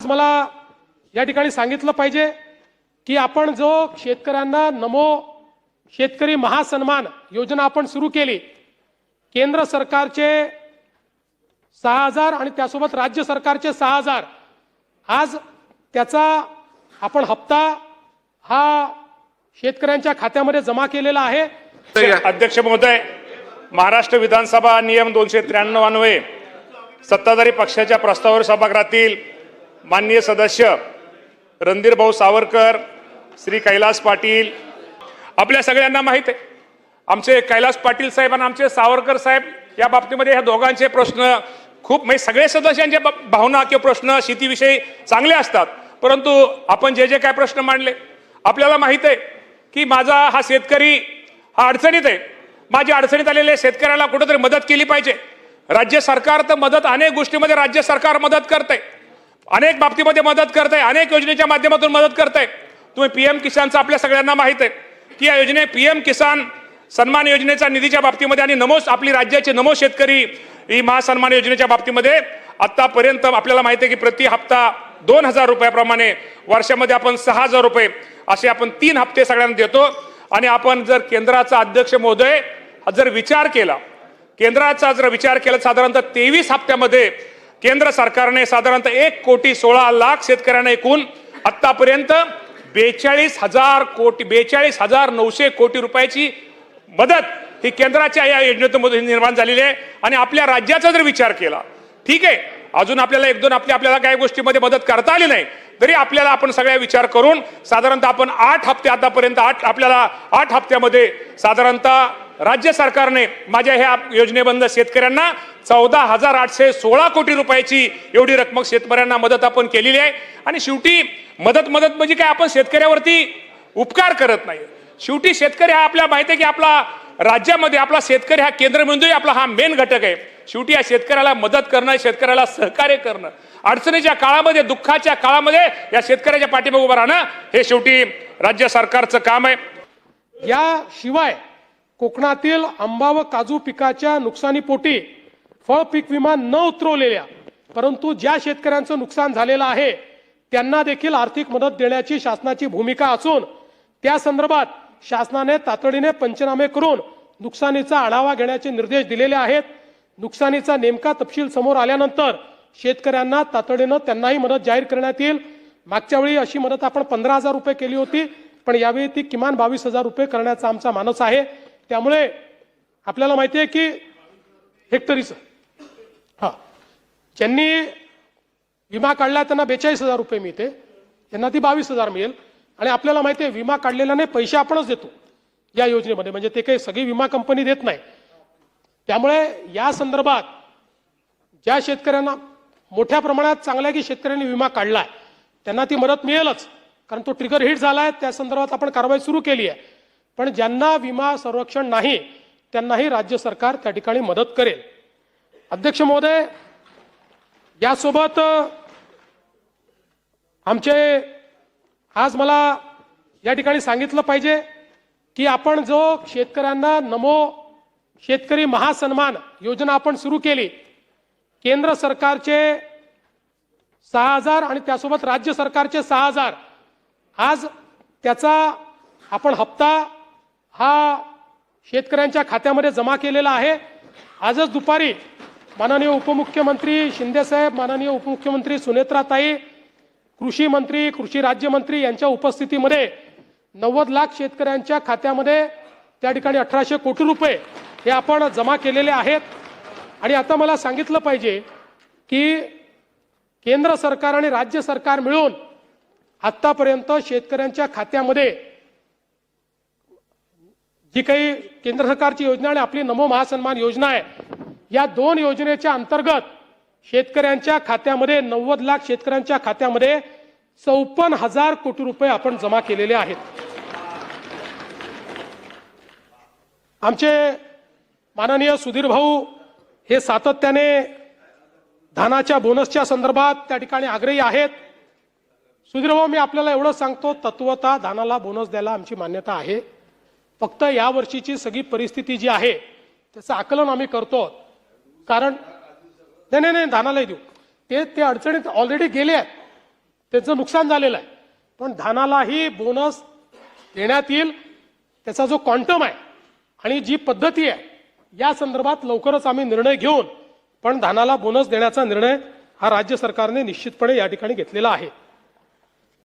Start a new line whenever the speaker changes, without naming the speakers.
मला या ठिकाणी सांगितलं पाहिजे की आपण जो शेतकऱ्यांना नमो शेतकरी महासन्मान योजना आपण सुरू केली, केंद्र सरकारचे 6,000 आणि त्यासोबत राज्य सरकारचे 6,000, आज त्याचा आपण हप्ता हा शेतकऱ्यांच्या खात्यामध्ये जमा केलेला आहे।
अध्यक्ष महोदय, महाराष्ट्र विधानसभा नियम 293 अन्वये सत्ताधारी पक्षाच्या प्रस्तावावर सभागृहातील माननीय सदस्य रणधीर भाऊ सावरकर, श्री कैलास पाटील, आपल्या सगळ्यांना माहित आहे आमचे कैलास पाटील साहेब आणि आमचे सावरकर साहेब या बाबतीमध्ये ह्या दोघांचे प्रश्न खूप म्हणजे सगळे सदस्यांचे भावना किंवा प्रश्न शेतीविषयी चांगले असतात, परंतु आपण जे जे काय प्रश्न मांडले आपल्याला माहित आहे की माझा हा शेतकरी हा अडचणीत आहे, माझी अडचणीत आलेल्या शेतकऱ्याला कुठेतरी मदत केली पाहिजे। राज्य सरकार तर मदत अनेक गोष्टीमध्ये राज्य सरकार मदत करते, अनेक बाबतीमध्ये मदत करते, अनेक योजनेच्या माध्यमातून मदत करते। तुम्ही पीएम किसानचं आपल्या सगळ्यांना माहित आहे की या योजने पीएम किसान सन्मान योजनेच्या निधीच्या बाबतीमध्ये आणि नमो आपली राज्याचे नमो शेतकरी ही महासन्मान योजनेच्या बाबतीमध्ये आतापर्यंत आपल्याला माहिती आहे की प्रति हप्ता 2,000 रुपयाप्रमाणे वर्षामध्ये आपण 6,000 रुपये असे आपण 3 हप्ते सगळ्यांना देतो। आणि आपण जर केंद्राचा अध्यक्ष महोदय जर विचार केला, केंद्राचा जर विचार केला, साधारणतः 23 हप्त्यामध्ये केंद्र सरकारने साधारणतः 1,16,00,000 शेतकऱ्यांना एकूण आतापर्यंत 42,900 कोटी रुपयाची मदत ही केंद्राच्या या योजनेतून निर्माण झालेली आहे। आणि आपल्या राज्याचा जर विचार केला, ठीक आहे अजून आपल्याला 1-2 आपल्याला काही गोष्टीमध्ये मदत करता आली नाही, तरी आपल्याला आपण सगळ्या विचार करून साधारणतः आपण 8 हप्ते आतापर्यंत आपल्याला 8 हप्त्यामध्ये साधारणतः राज्य सरकारने माझ्या ह्या योजनेबंद शेतकऱ्यांना 14,816 कोटी रुपयाची एवढी रक्कम शेतकऱ्यांना मदत आपण केलेली आहे। आणि शेवटी मदत म्हणजे काय, आपण शेतकऱ्यावरती उपकार करत नाही, शेवटी शेतकरी हा आपल्याला माहिती आहे की आपला राज्यामध्ये आपला शेतकरी हा केंद्रबिंदू आपला हा मेन घटक आहे। शेवटी या शेतकऱ्याला मदत करणं, शेतकऱ्याला सहकार्य करणं, अडचणीच्या काळामध्ये दुःखाच्या काळामध्ये या शेतकऱ्याच्या पाठीमागे उभं राहणं हे शेवटी राज्य सरकारचं काम आहे।
याशिवाय कोकणातील आंबा व काजू पिकाच्या नुकसानीपोटी फळ पीक विमा न उतरवलेल्या परंतु ज्या शेतकऱ्यांचं नुकसान झालेलं आहे त्यांना देखील आर्थिक मदत देण्याची शासनाची भूमिका असून त्या संदर्भात शासनाने तातडीने पंचनामे करून नुकसानीचा आढावा घेण्याचे निर्देश दिलेले आहेत। नुकसानीचा नेमका तपशील समोर आल्यानंतर शेतकऱ्यांना तातडीने त्यांनाही मदत जाहीर करण्यात येईल। मागच्या वेळी अशी मदत आपण 15,000 रुपये केली होती, पण यावेळी ती किमान 22,000 रुपये करण्याचा आमचा मानस आहे। त्यामुळे आपल्याला माहिती आहे की हेक्टरीचं ज्यांनी विमा काढला त्यांना 42,000 रुपये मिळते, त्यांना ती 22,000 मिळेल। आणि आपल्याला माहिती आहे विमा काढलेल्याने पैसे आपणच देतो या योजनेमध्ये, म्हणजे ते काही सगळी विमा कंपनी देत नाही। त्यामुळे या संदर्भात ज्या शेतकऱ्यांना मोठ्या प्रमाणात चांगल्या की शेतकऱ्यांनी विमा काढलाय त्यांना ती मदत मिळेलच, कारण तो ट्रिगर हिट झालाय, त्या संदर्भात आपण कारवाई सुरू केली आहे। पण ज्यांना विमा संरक्षण नाही त्यांनाही राज्य सरकार त्या ठिकाणी मदत करेल। अध्यक्ष महोदय, यासोबत आमचे आज मला या ठिकाणी सांगितलं पाहिजे की आपण जो शेतकऱ्यांना नमो शेतकरी महासन्मान योजना आपण सुरू केली, केंद्र सरकारचे 6,000 आणि त्यासोबत राज्य सरकारचे 6,000, आज त्याचा आपण हप्ता हा शेतकऱ्यांच्या खात्यामध्ये जमा केलेला आहे। आजच दुपारी माननीय उपमुख्यमंत्री शिंदे साहेब, माननीय उपमुख्यमंत्री सुनेत्राताई, कृषी मंत्री, कृषी राज्यमंत्री यांच्या उपस्थितीमध्ये 90 लाख शेतकऱ्यांच्या खात्यामध्ये त्या ठिकाणी 1,800 कोटी रुपये हे आपण जमा केलेले आहेत। आणि आता मला सांगितलं पाहिजे की केंद्र सरकार आणि राज्य सरकार मिळून आतापर्यंत शेतकऱ्यांच्या खात्यामध्ये जी काही केंद्र सरकारची योजना आणि आपली नमो महासन्मान योजना आहे, या 2 योजनेच्या अंतर्गत शेतकऱ्यांच्या खात्यामध्ये 90 लाख शेतकऱ्यांच्या खात्यामध्ये 54,000 कोटी रुपये आपण जमा केलेले आहेत। आमचे माननीय सुधीर भाऊ हे सातत्याने धानाच्या बोनसच्या संदर्भात त्या ठिकाणी आग्रही आहेत। सुधीर भाऊ, मी आपल्याला एवढं सांगतो, तत्वतः धानाला बोनस द्यायला आमची मान्यता आहे, फक्त या वर्षीची सगळी परिस्थिती जी आहे त्याचं आकलन आम्ही करतो, कारण नाही धानालाही देऊ, ते अडचणीत ऑलरेडी गेले आहेत, त्यांचं नुकसान झालेलं आहे, पण धानालाही बोनस देण्यात येईल. त्याचा जो क्वांटम आहे आणि जी पद्धती आहे या संदर्भात लवकरच आम्ही निर्णय घेऊन पण धानाला बोनस देण्याचा निर्णय हा राज्य सरकारने निश्चितपणे या ठिकाणी घेतलेला आहे.